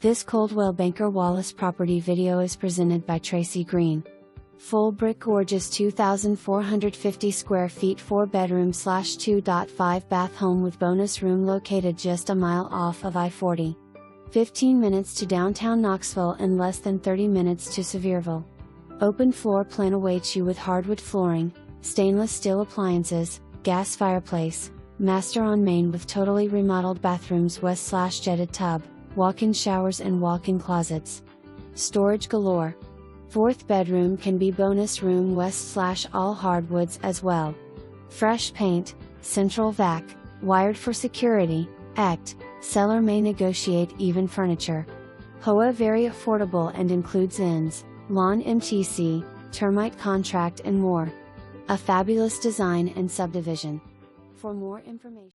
This Coldwell Banker Wallace property video is presented by Tracy Green. Full brick gorgeous 2,450 square feet 4-bedroom/2.5 bath home with bonus room located just a mile off of I-40. 15 minutes to downtown Knoxville and less than 30 minutes to Sevierville. Open floor plan awaits you with hardwood flooring, stainless steel appliances, gas fireplace, master on main with totally remodeled bathrooms west/jetted tub, walk-in showers and walk-in closets. Storage galore. Fourth bedroom can be bonus room west/all hardwoods as well. Fresh paint, central vac, wired for security, act, seller may negotiate even furniture. HOA very affordable and includes inns, lawn MTC, termite contract and more. A fabulous design and subdivision. For more information